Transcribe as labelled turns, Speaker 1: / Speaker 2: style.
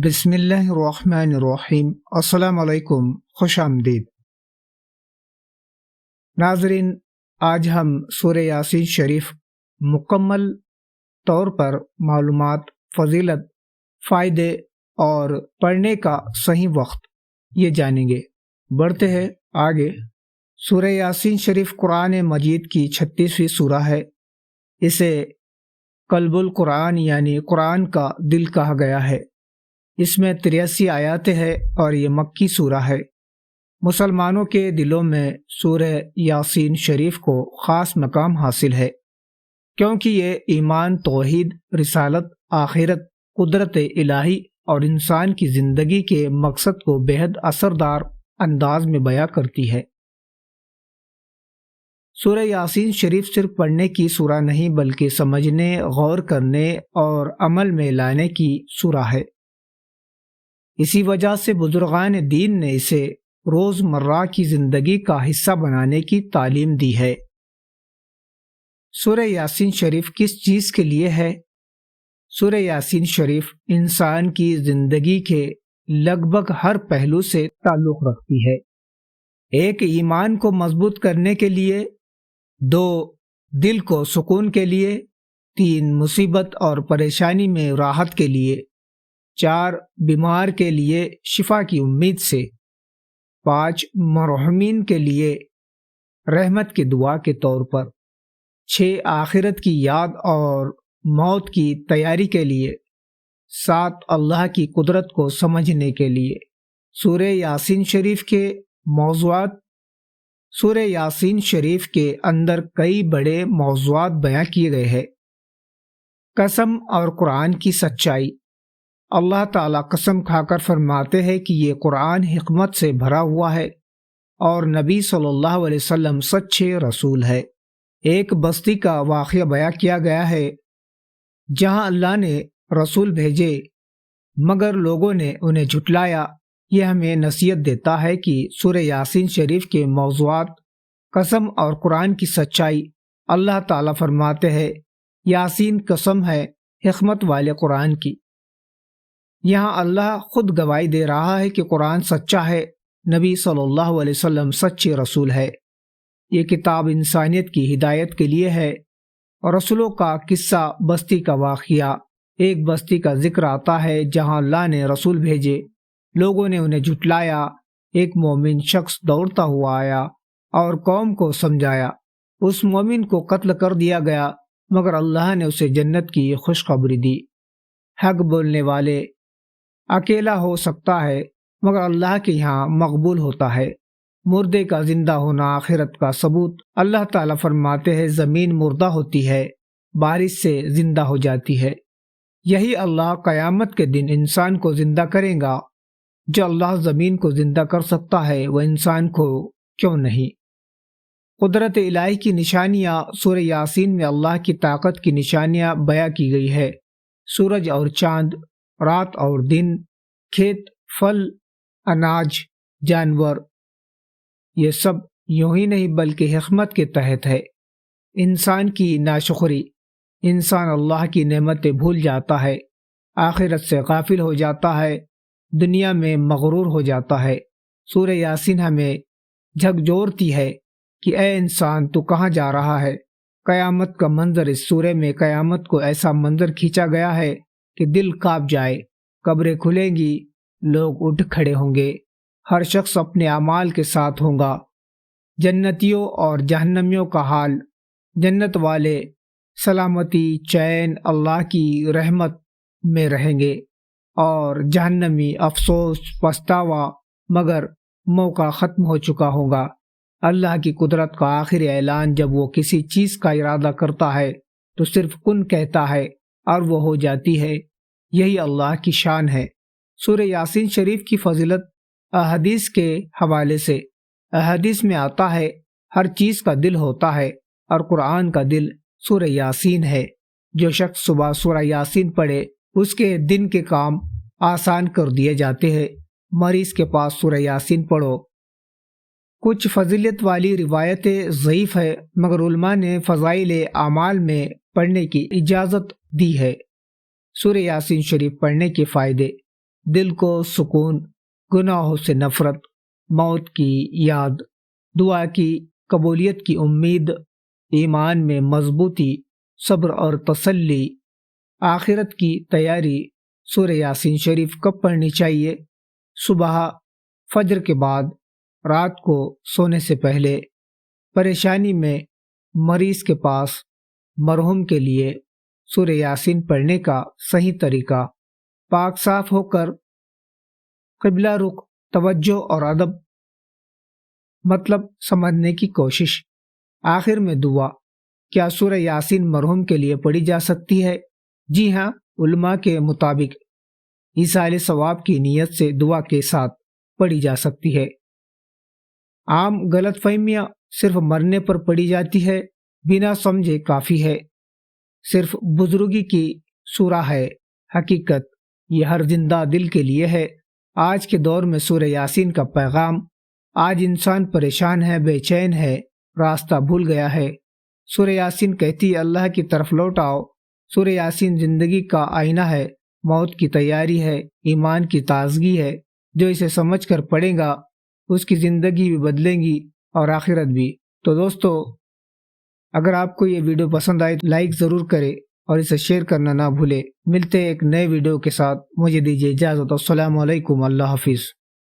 Speaker 1: بسم اللہ الرحمن الرحیم۔ السلام علیکم، خوش آمدید ناظرین۔ آج ہم سورہ یاسین شریف مکمل طور پر معلومات، فضیلت، فائدے اور پڑھنے کا صحیح وقت یہ جانیں گے۔ بڑھتے ہیں آگے۔ سورہ یاسین شریف قرآن مجید کی 36ویں سورہ ہے۔ اسے قلب القرآن یعنی قرآن کا دل کہا گیا ہے۔ اس میں 83 آیات ہے اور یہ مکی سورہ ہے۔ مسلمانوں کے دلوں میں سورہ یاسین شریف کو خاص مقام حاصل ہے، کیونکہ یہ ایمان، توحید، رسالت، آخرت، قدرت الہی اور انسان کی زندگی کے مقصد کو بہت اثردار انداز میں بیان کرتی ہے۔ سورہ یاسین شریف صرف پڑھنے کی سورہ نہیں بلکہ سمجھنے، غور کرنے اور عمل میں لانے کی سورہ ہے۔ اسی وجہ سے بزرگان دین نے اسے روز مرہ کی زندگی کا حصہ بنانے کی تعلیم دی ہے۔ سورہ یاسین شریف کس چیز کے لیے ہے؟ سورہ یاسین شریف انسان کی زندگی کے لگ بھگ ہر پہلو سے تعلق رکھتی ہے۔ ایک، ایمان کو مضبوط کرنے کے لیے، 2، دل کو سکون کے لیے، 3، مصیبت اور پریشانی میں راحت کے لیے، 4، بیمار کے لیے شفا کی امید سے، 5، مرحومین کے لیے رحمت کی دعا کے طور پر، 6، آخرت کی یاد اور موت کی تیاری کے لیے، 7، اللہ کی قدرت کو سمجھنے کے لیے۔ سورہ یاسین شریف کے موضوعات۔ سورہ یاسین شریف کے اندر کئی بڑے موضوعات بیان کیے گئے ہیں۔ قسم اور قرآن کی سچائی۔ اللہ تعالیٰ قسم کھا کر فرماتے ہیں کہ یہ قرآن حکمت سے بھرا ہوا ہے اور نبی صلی اللہ علیہ وسلم سچے رسول ہے۔ ایک بستی کا واقعہ بیان کیا گیا ہے جہاں اللہ نے رسول بھیجے مگر لوگوں نے انہیں جھٹلایا۔ یہ ہمیں نصیحت دیتا ہے کہ سورہ یاسین شریف کے موضوعات، قسم اور قرآن کی سچائی۔ اللہ تعالیٰ فرماتے ہیں، یاسین قسم ہے حکمت والے قرآن کی۔ یہاں اللہ خود گواہی دے رہا ہے کہ قرآن سچا ہے، نبی صلی اللہ علیہ وسلم سچے رسول ہے۔ یہ کتاب انسانیت کی ہدایت کے لیے ہے۔ رسولوں کا قصہ، بستی کا واقعہ۔ ایک بستی کا ذکر آتا ہے جہاں اللہ نے رسول بھیجے، لوگوں نے انہیں جھٹلایا۔ ایک مومن شخص دوڑتا ہوا آیا اور قوم کو سمجھایا۔ اس مومن کو قتل کر دیا گیا مگر اللہ نے اسے جنت کی خوشخبری دی۔ حق بولنے والے اکیلا ہو سکتا ہے مگر اللہ کے یہاں مقبول ہوتا ہے۔ مردے کا زندہ ہونا آخرت کا ثبوت۔ اللہ تعالیٰ فرماتے ہیں، زمین مردہ ہوتی ہے، بارش سے زندہ ہو جاتی ہے۔ یہی اللہ قیامت کے دن انسان کو زندہ کرے گا۔ جو اللہ زمین کو زندہ کر سکتا ہے وہ انسان کو کیوں نہیں؟ قدرت الہی کی نشانیاں۔ سورہ یاسین میں اللہ کی طاقت کی نشانیاں بیان کی گئی ہے۔ سورج اور چاند، رات اور دن، کھیت، پھل، اناج، جانور، یہ سب یوں ہی نہیں بلکہ حکمت کے تحت ہے۔ انسان کی ناشکری۔ انسان اللہ کی نعمتیں بھول جاتا ہے، آخرت سے غافل ہو جاتا ہے، دنیا میں مغرور ہو جاتا ہے۔ سورہ یاسین ہمیں جھکجھورتی ہے کہ اے انسان، تو کہاں جا رہا ہے؟ قیامت کا منظر۔ اس سورے میں قیامت کو ایسا منظر کھینچا گیا ہے کہ دل کانپ جائے۔ قبریں کھلیں گی، لوگ اٹھ کھڑے ہوں گے، ہر شخص اپنے اعمال کے ساتھ ہوگا۔ جنتیوں اور جہنمیوں کا حال۔ جنت والے سلامتی، چین، اللہ کی رحمت میں رہیں گے اور جہنمی افسوس، پچھتاوا، مگر موقع ختم ہو چکا ہوگا۔ اللہ کی قدرت کا آخری اعلان۔ جب وہ کسی چیز کا ارادہ کرتا ہے تو صرف کن کہتا ہے اور وہ ہو جاتی ہے۔ یہی اللہ کی شان ہے۔ سورہ یاسین شریف کی فضیلت احادیث کے حوالے سے۔ احادیث میں آتا ہے، ہر چیز کا دل ہوتا ہے اور قرآن کا دل سورہ یاسین ہے۔ جو شخص صبح سورہ یاسین پڑھے اس کے دن کے کام آسان کر دیے جاتے ہیں۔ مریض کے پاس سورہ یاسین پڑھو۔ کچھ فضیلت والی روایتیں ضعیف ہے مگر علماء نے فضائل اعمال میں پڑھنے کی اجازت دی ہے۔ سورہ یاسین شریف پڑھنے کے فائدے۔ دل کو سکون، گناہوں سے نفرت، موت کی یاد، دعا کی قبولیت کی امید، ایمان میں مضبوطی، صبر اور تسلی، آخرت کی تیاری۔ سورہ یاسین شریف کب پڑھنی چاہیے؟ صبح، فجر کے بعد، رات کو سونے سے پہلے۔ پریشانی میں مریض کے پاس مرحوم کے لیے سورہ یاسین پڑھنے کا صحیح طریقہ: پاک صاف ہو کر قبلہ رخ، توجہ اور ادب، مطلب سمجھنے کی کوشش۔ آخر میں دعا: کیا سورہ یاسین مرحوم کے لیے پڑھی جا سکتی ہے؟ جی ہاں، علماء کے مطابق ایصال ثواب کی نیت سے دعا کے ساتھ پڑھی جا سکتی ہے۔ عام غلط فہمیاں: صرف مرنے پر پڑھی جاتی ہے، بنا سمجھے کافی ہے۔ صرف بزرگی کی سورہ ہے۔ حقیقت یہ ہر زندہ دل کے لیے ہے۔ آج کے دور میں سورہ یاسین کا پیغام: آج انسان پریشان ہے، بے چین ہے، راستہ بھول گیا ہے۔ سورہ یاسین کہتی ہے اللہ کی طرف لوٹ آؤ۔ سورہ یاسین زندگی کا آئینہ ہے، موت کی تیاری ہے، ایمان کی تازگی ہے۔ جو اسے سمجھ کر پڑھے گا اس کی زندگی بھی بدلے گی اور آخرت بھی۔ تو دوستو، اگر آپ کو یہ ویڈیو پسند آئے تو لائک ضرور کرے اور اسے شیئر کرنا نہ بھولے۔ ملتے ہیں ایک نئے ویڈیو کے ساتھ، مجھے دیجیے اجازت۔ السلام علیکم، اللہ حافظ۔